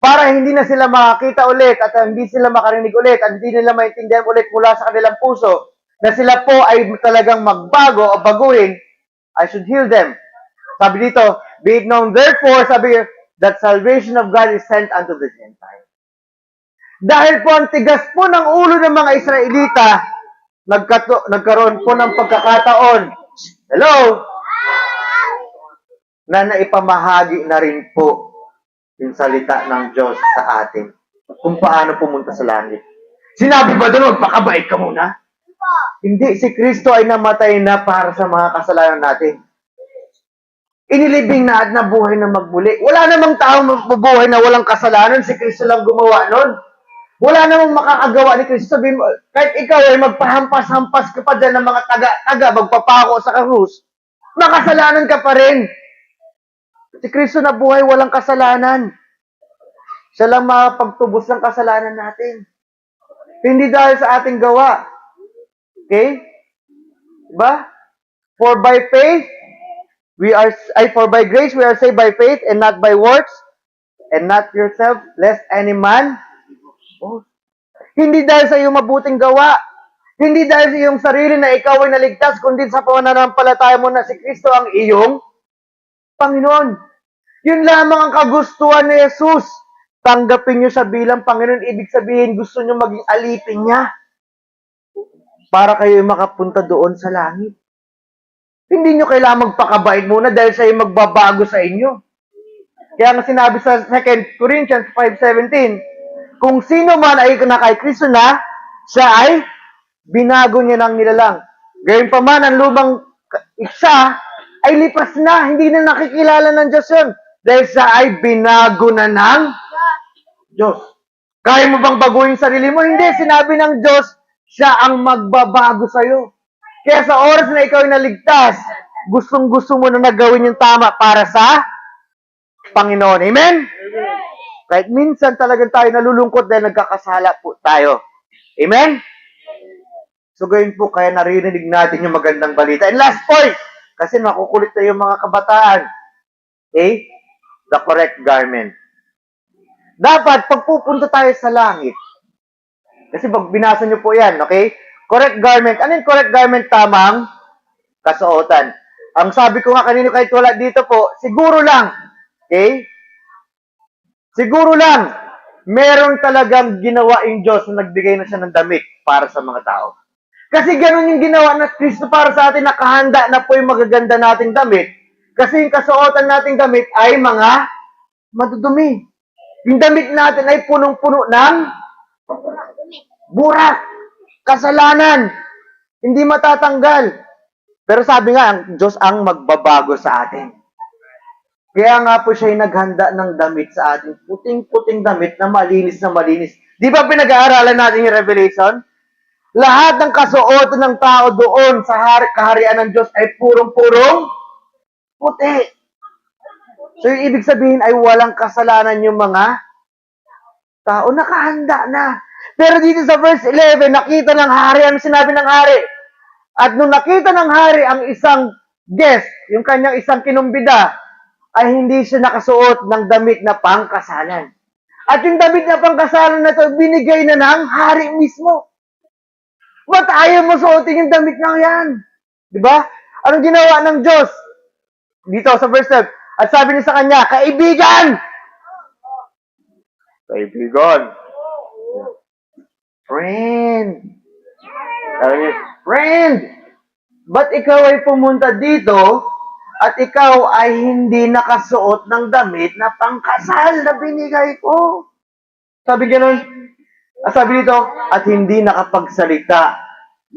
Para hindi na sila makakita ulit at hindi sila makarinig ulit at hindi nila maintindihan ulit mula sa kanilang puso na sila po ay talagang magbago o baguhin, I should heal them. Sabi dito, be it known therefore, sabi that salvation of God is sent unto the Gentiles. Dahil po ang tigas po ng ulo ng mga Israelita, nagkaroon po ng pagkakataon, hello, na naipamahagi na rin po yung salita ng Diyos sa atin kung paano pumunta sa langit. Sinabi ba doon, magpakabait ka muna? Hindi, si Kristo ay namatay na para sa mga kasalanan natin. inilibing na at nabuhay na magmuli. Wala namang tao mabubuhay na walang kasalanan. Si Kristo lang gumawa nun. Wala namang makakagawa ni Kristo. Sabihin mo, kahit ikaw ay magpahampas-hampas ka pa dyan ng mga taga, magpapako sa krus, makasalanan ka pa rin. Si Kristo na buhay, walang kasalanan. Siya lang makapagtubos ng kasalanan natin. Hindi dahil sa ating gawa. Okay? Diba? For by grace we are saved by faith and not by works, and not yourself, lest any man. Oh. Hindi dahil sa iyong mabuting gawa. Hindi dahil sa iyong sarili na ikaw ay naligtas, kundi sa pananampalataya mo na si Kristo ang iyong Panginoon. Yun lamang ang kagustuhan ni Jesus. Tanggapin niyo siya bilang Panginoon. Ibig sabihin, gusto niyo maging alipin niya para kayo makapunta doon sa langit. Hindi niyo kailangan magpakabait muna dahil siya yung magbabago sa inyo. Kaya nga sinabi sa 2 Corinthians 5:17, kung sino man ay na kay Kristo na, siya ay binago niya ng nilalang. Gayon pa man, ang lumang isa ay lipas na. Hindi na nakikilala ng Diyos yun. Dahil siya ay binago na ng Diyos. Kaya mo bang baguhin sarili mo? Hindi. Sinabi ng Diyos, siya ang magbabago sa'yo. Kaya sa oras na ikaw ay naligtas, gustong-gusto mo na nagawin yung tama para sa Panginoon. Amen? Kahit minsan talagang tayo nalulungkot dahil nagkakasala po tayo. Amen? So gayon po, kaya naririnig natin yung magandang balita. And last point, kasi makukulit na yung mga kabataan. Okay? The correct garment. Dapat, pagpupunta tayo sa langit, kasi pag binasa nyo po yan, okay? Correct garment. Ano yung correct garment? Tamang kasuotan. Ang sabi ko nga kanino kahit wala dito po, siguro lang, okay? Siguro lang, meron talagang ginawa yung Diyos na nagbigay na siya ng damit para sa mga tao. Kasi ganun yung ginawa na Kristo para sa atin, nakahanda na po yung magaganda nating damit. Kasi yung kasuotan nating damit ay mga madudumi. Yung damit natin ay punong-puno ng burak, kasalanan, hindi matatanggal. Pero sabi nga, ang Diyos ang magbabago sa atin. Kaya nga po siya yung naghanda ng damit sa atin. Puting-puting damit na malinis na malinis. Di ba pinag-aaralan natin yung Revelation? Lahat ng kasuotan ng tao doon sa kaharian ng Diyos ay purong-purong puti. So yung ibig sabihin ay walang kasalanan yung mga tao. Nakahanda na. Pero dito sa verse 11, nakita ng hari, ano sinabi ng hari? At nung nakita ng hari ang isang guest, yung kanyang isang kinumbida, ay hindi siya nakasuot ng damit na pangkasalan. At yung damit na pangkasalan na ito, binigay na ng hari mismo. Ba't ayaw mo suotin yung damit na yan? Diba? Anong ginawa ng Diyos? Dito sa verse 12, at sabi niya sa kanya, kaibigan! Kaibigan! Friend! Sabi niya, friend! Ba't ikaw ay pumunta dito at ikaw ay hindi nakasuot ng damit na pangkasal na binigay ko? Sabi gano'n. Sabi dito, at hindi nakapagsalita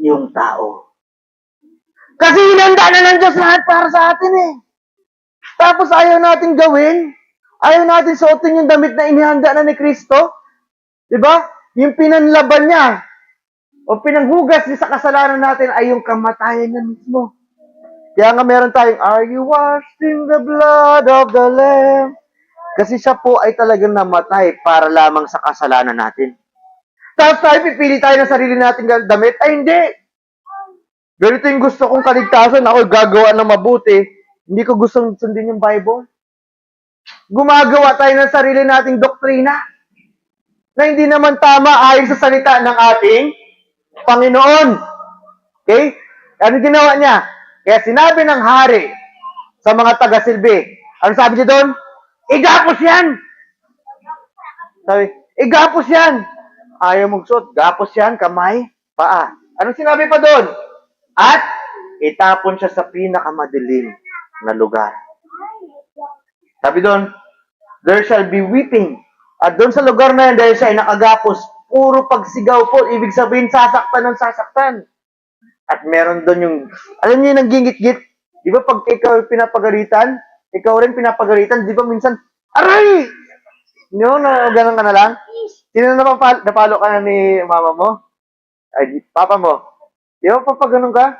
yung tao. Kasi hinanda na ng Diyos lahat para sa atin eh. Tapos ayaw natin gawin, ayaw natin suotin yung damit na inihanda na ni Kristo. Diba? Yung pinanlaban niya, o pinanghugas niya sa kasalanan natin ay yung kamatayan niya mismo. Kaya nga meron tayong, are you washed in the blood of the Lamb? Kasi siya po ay talagang namatay para lamang sa kasalanan natin. Tapos tayo, pipili tayo ng sarili nating damit? Ay, hindi. Ganito yung gusto kong kaligtasan. Ako gagawa ng mabuti. Hindi ko gustong sundin yung Bible. Gumagawa tayo ng sarili nating doktrina na hindi naman tama ayon sa salita ng ating Panginoon. Okay? Ano ginawa niya? Kaya sinabi ng hari sa mga taga-silbi, ano sabi niya doon? Igapos yan! Sabi, igapos yan! Ayaw magsuot, gapos yan, kamay, paa. Anong sinabi pa doon? At itapon siya sa pinakamadilim na lugar. Sabi doon, there shall be weeping. At doon sa lugar na yan, dahil siya ay nakagapos, puro pagsigaw po, ibig sabihin sasaktan ng sasaktan. At meron doon yung, alam niyo yung nanggingit-git? Di ba pag ikaw pinapagalitan, Ikaw rin pinapagalitan, di ba minsan, aray! No, ganun ka na lang. Sino na napalo ka na ni mama mo? Ay, papa mo. Di ba papa ganun ka?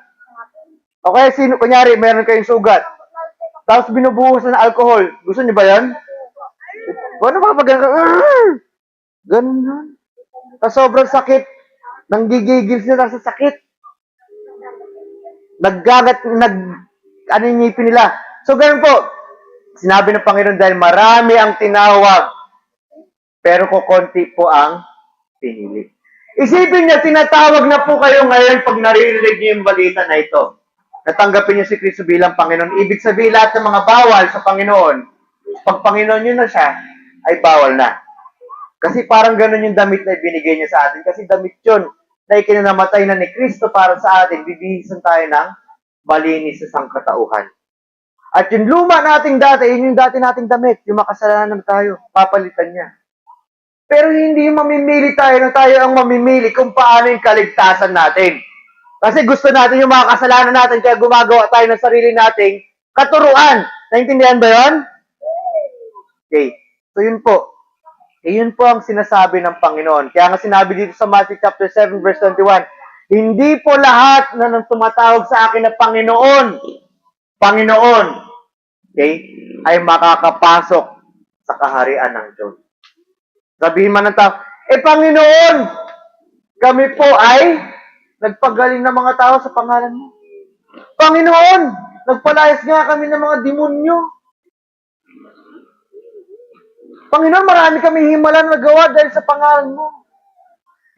O kaya sino, kunyari, meron kayong sugat. Tapos binubuhusan ng alcohol. Gusto niyo ba yan? Paano ba pag ganun ka? Ganun. Sa sobrang sakit, nanggigigil sila sa sakit. Ano yung ngipin nila. So, ganun po. Sinabi ng Panginoon dahil marami ang tinawag, pero kukonti po ang pinili. Isipin niyo, tinatawag na po kayo ngayon pag naririnig niyo yung balita na ito. Natanggapin niyo si Kristo bilang Panginoon. Ibig sabihin lahat ng mga bawal sa Panginoon, pag Panginoon niyo na siya, ay bawal na. Kasi parang ganun yung damit na ibinigay niya sa atin. Kasi damit yun na ikinanamatay na ni Kristo para sa atin. Bibihisan tayo ng malinis sa sangkatauhan. At yung luma nating dati, yun yung dati nating damit. Yung makasalanan tayo, papalitan niya. Pero hindi mamimili tayo na tayo ang mamimili kung paano yung kaligtasan natin. Kasi gusto natin yung mga kasalanan natin, kaya gumagawa tayo ng sarili nating katuruan. Naintindihan ba yun? Okay. So yun po. Yun po ang sinasabi ng Panginoon. Kaya nga sinabi dito sa Matthew chapter 7 verse 21, hindi po lahat na nang tumatawag sa akin na Panginoon, Panginoon, okay, ay makakapasok sa kaharian ng Diyos. Sabihin man ng tao, Panginoon, kami po ay nagpagaling ng mga tao sa pangalan mo. Panginoon, nagpalayas nga kami ng mga demonyo. Panginoon, marami kami himalan na gawa dahil sa pangalan mo.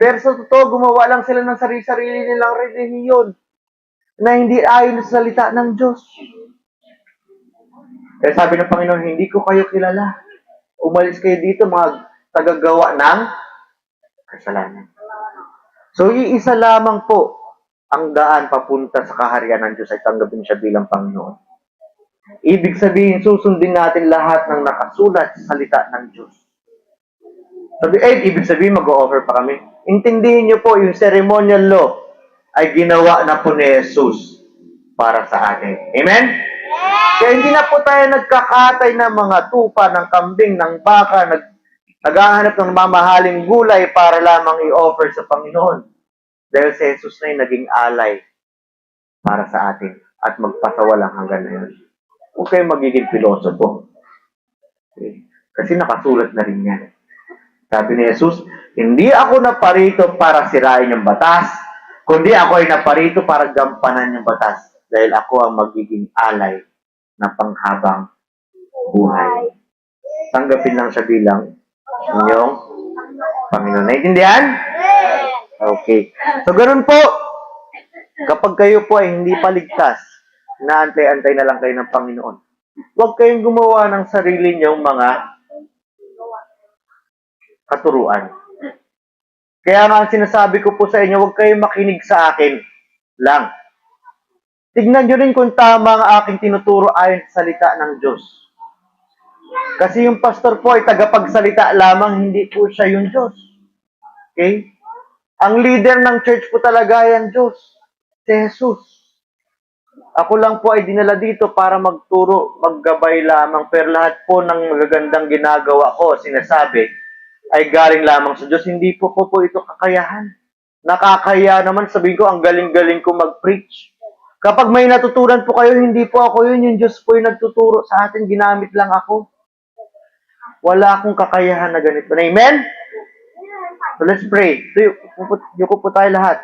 Pero sa totoo, gumawa lang sila ng sarili-sarili nilang relihiyon na hindi ayon sa salita ng Diyos. Kaya sabi ng Panginoon, hindi ko kayo kilala. Umalis kayo dito, mga tagagawa ng kasalanan. So, iisa lamang po ang daan papunta sa kaharian ng Diyos ay tanggapin siya bilang Panginoon. Ibig sabihin, susundin natin lahat ng nakasulat sa salita ng Diyos. Ibig sabihin, mag-o-offer pa kami. Intindihin niyo po, yung ceremonial law ay ginawa na po ni Jesus para sa atin. Amen? Kaya hindi na po tayo nagkakatay ng mga tupa, ng kambing, ng baka, naghahanap ng mamahaling gulay para lamang i-offer sa Panginoon. Dahil si Jesus na yung naging alay para sa atin at magpasawalang hanggan na yun. Huwag kayong magiging pilosopo. Okay? Kasi nakasulat na rin yan. Sabi ni Jesus, hindi ako naparito para sirain yung batas, kundi ako ay naparito para gampanan yung batas. Dahil ako ang magiging alay na panghabang buhay. Tanggapin lang siya bilang inyong Panginoon. Naintindihan? Okay. So, ganun po. Kapag kayo po ay hindi paligtas, naantay-antay na lang kayo ng Panginoon. Huwag kayong gumawa ng sarili niyong mga katuruan. Kaya nga ang sinasabi ko po sa inyo, huwag kayong makinig sa akin lang. Tignan nyo rin kung tama ang aking tinuturo ayon sa salita ng Diyos. Kasi yung pastor po ay tagapagsalita lamang, hindi po siya yung Diyos. Okay? Ang leader ng church po talaga ay ang Diyos. Si Jesus. Ako lang po ay dinala dito para magturo, maggabay lamang. Pero lahat po ng magagandang ginagawa ko, sinasabi, ay galing lamang sa Diyos. Hindi po ito kakayahan. Nakakaya naman, sabihin ko, ang galing-galing ko mag-preach. Kapag may natutunan po kayo, hindi po ako yun. Yung Diyos po yung nagtuturo sa atin. Ginamit lang ako. Wala akong kakayahan na ganito. Amen? So let's pray. Yuko po tayo lahat.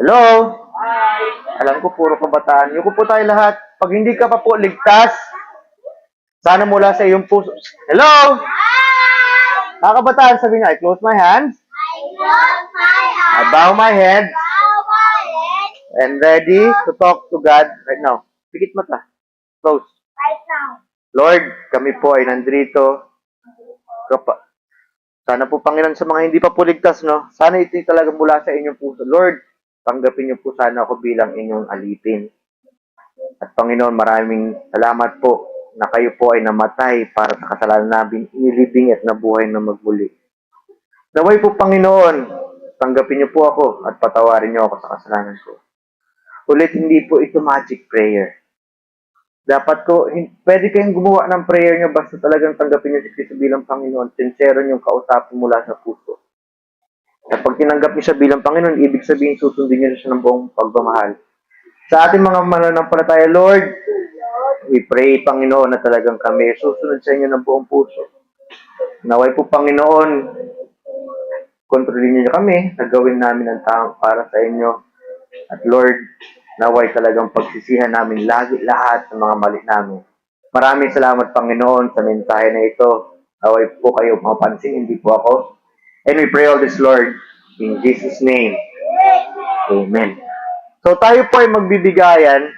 Hello? Alam ko, puro kabataan. Yuko po tayo lahat. Pag hindi ka pa po ligtas, sana mula sa iyong puso. Hello? Mga kabataan, sabi nga, I close my hands. I bow my head. And ready to talk to God right now. Pikit mata. Close. Right now. Lord, kami po ay nandito. Sana po, Panginoon, sa mga hindi pa po ligtas, no? Sana ito talaga mula sa inyong puso. Lord, tanggapin niyo po sana ako bilang inyong alipin. At Panginoon, maraming salamat po na kayo po ay namatay para sa kasalanan namin, inilibing at nabuhay na magmuli. Naway po, Panginoon, tanggapin niyo po ako at patawarin niyo ako sa kasalanan ko. Ulit, hindi po ito magic prayer. Pwede kayong gumawa ng prayer nyo basta talagang tanggapin nyo si Kristo bilang Panginoon. Sincero nyo kausapin mula sa puso. At pag tinanggap nyo siya bilang Panginoon, ibig sabihin susundin nyo siya ng buong pagmamahal. Sa ating mga mananampalataya, Lord, we pray, Panginoon, na talagang kami susunod sa inyo ng buong puso. Naway po, Panginoon, kontrolin niyo kami, nagawin namin ang tama para sa inyo. At Lord, naway talagang pagsisihan namin lagi lahat ng mga mali namin. Maraming salamat, Panginoon, sa mensahe na ito. Naway po kayo mapansin, hindi po ako. And we pray all this, Lord, in Jesus' name. Amen. So tayo po ay magbibigayan